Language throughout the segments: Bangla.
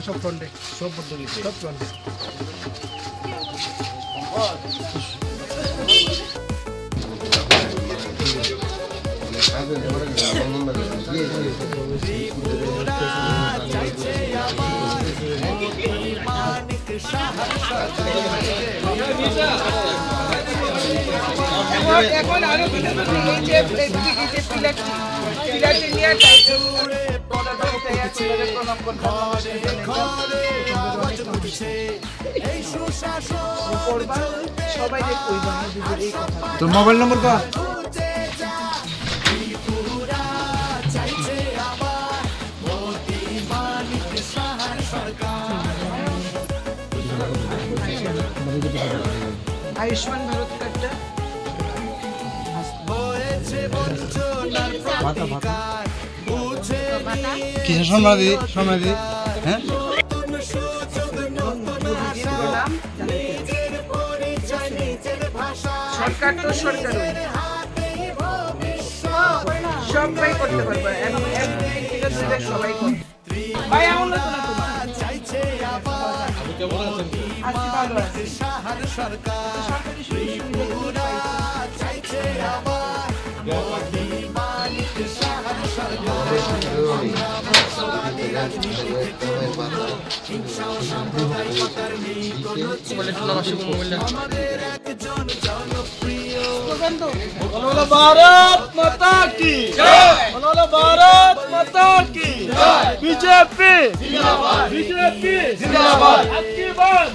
সব ফ্রন্টে সব ফ্রন্টে এখন আরো সবাই তোর মোবাইল নম্বর কা आयुष्मान भारत कार्डটা কিসের সমাধি হ্যাঁ সরকার তো সরকার সবাই করতে পারবে সবাই ভাই আমল তো না भारत माता की भारत माता की बीजेपी बीजेपी जिंदाबाद आपकी बात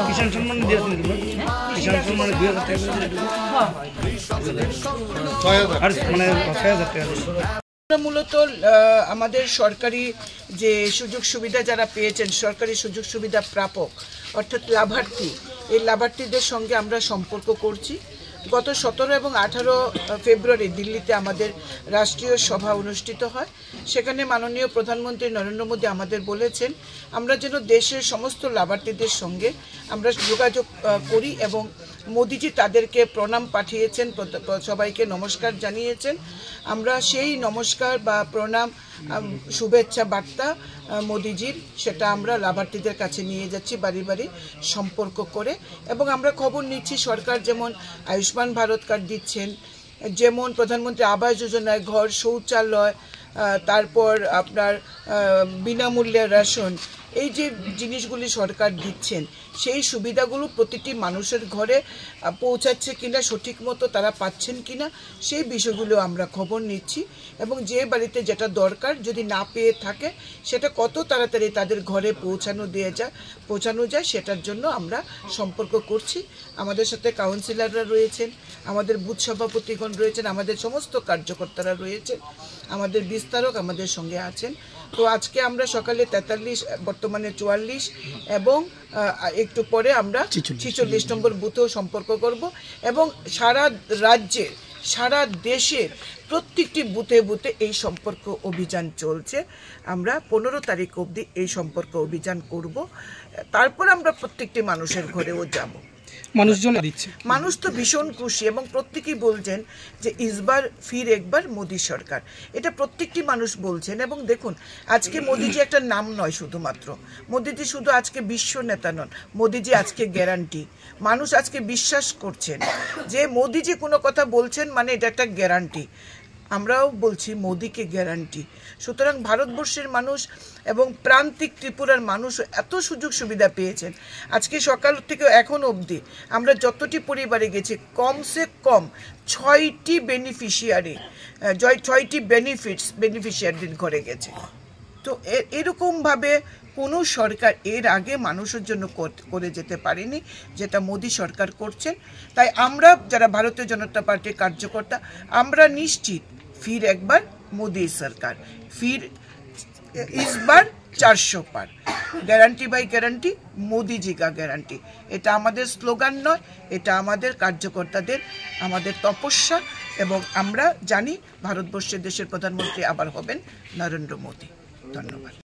किसान सम्मान किसान सम्मान 2000 মূলত আমাদের সরকারি যে সুযোগ সুবিধা যারা পেয়েছেন সরকারি সুযোগ সুবিধা প্রাপক অর্থাৎ লাভার্থী এই লাভার্থীদের সঙ্গে আমরা সম্পর্ক করছি গত 17 এবং 18 ফেব্রুয়ারি দিল্লিতে আমাদের রাষ্ট্রীয় সভা অনুষ্ঠিত হয় সেখানে মাননীয় প্রধানমন্ত্রী নরেন্দ্র মোদী আমাদের বলেছেন আমরা যেন দেশের সমস্ত লাভার্থীদের সঙ্গে আমরা যোগাযোগ করি এবং মোদীজি তাদেরকে প্রণাম পাঠিয়েছেন সবাইকে নমস্কার জানিয়েছেন আমরা সেই নমস্কার বা প্রণাম শুভেচ্ছা বার্তা মোদীজির সেটা আমরা লাভার্থীদের কাছে নিয়ে যাচ্ছি বাড়ি বাড়ি সম্পর্ক করে এবং আমরা খবর নিচ্ছি সরকার যেমন আয়ুষ্মান ভারত কার্ড দিচ্ছেন যেমন প্রধানমন্ত্রী আবাস যোজনায় ঘর শৌচালয় তারপর আপনার বিনামূল্যে রেশন এই যে জিনিসগুলি সরকার দিচ্ছেন সেই সুবিধাগুলো প্রতিটি মানুষের ঘরে পৌঁছাচ্ছে কিনা সঠিক মতো তারা পাচ্ছেন কিনা সেই বিষয়গুলো আমরা খবর নিচ্ছি এবং যে বাড়িতে যেটা দরকার যদি না পেয়ে থাকে সেটা কত তাড়াতাড়ি তাদের ঘরে পৌঁছানো যায় সেটার জন্য আমরা সম্পর্ক করছি আমাদের সাথে কাউন্সিলররা রয়েছেন আমাদের বুথ সভাপতিগণ রয়েছেন আমাদের সমস্ত কার্যকর্তারা রয়েছেন আমাদের বিস্তারক আমাদের সঙ্গে আছেন তো আজকে আমরা সকালে 43 বর্তমানে 44 এবং একটু পরে আমরা 46 নম্বর বুথেও সম্পর্ক করব এবং সারা রাজ্যে সারা দেশের প্রত্যেকটি বুথে বুথে এই সম্পর্ক অভিযান চলছে আমরা 15 তারিখ অবধি এই সম্পর্ক অভিযান করব তারপর আমরা প্রত্যেকটি মানুষের ঘরেও যাব মানুষজন দিচ্ছে মানুষ তো ভীষণ খুশি এবং প্রত্যেকেই বলছেন যে ইসবার ফির একবার মোদী সরকার এটা প্রত্যেকটি মানুষ বলছেন এবং দেখুন আজকে মোদীজি একটা নাম নয় শুধুমাত্র মোদীজি শুধু আজকে বিশ্ব নেতা নন মোদীজি আজকে গ্যারান্টি মানুষ আজকে বিশ্বাস করছেন যে মোদীজি কোনো কথা বলছেন মানে এটা একটা গ্যারান্টি আমরাও বলছি মোদীকে গ্যারান্টি সুতরাং ভারতবর্ষের মানুষ এবং প্রান্তিক ত্রিপুরার মানুষ এত সুযোগ সুবিধা পেয়েছেন আজকে সকাল থেকে এখন অবধি আমরা যতটি পরিবারে গেছি কমসে কম 6টি বেনিফিশিয়ারি 6টি বেনিফিশিয়ারির ঘরে গেছে তো এরকমভাবে কোনো সরকার এর আগে মানুষের জন্য করে যেতে পারেনি যেটা মোদী সরকার করছেন তাই আমরা যারা ভারতীয় জনতা পার্টির কার্যকর্তা আমরা নিশ্চিত फिर एक बार मोदी सरकार फिर इस बार 400 पार। গ্যারান্টি বাই গ্যারান্টি, মোদিজি কা গ্যারান্টি। এটা আমাদের স্লোগান নয়, এটা আমাদের কার্যকর্তাদের আমাদের তপস্যা, এবং আমরা জানি ভারতবর্ষের দেশের প্রধানমন্ত্রী আবার হবেন নরেন্দ্র মোদী। ধন্যবাদ।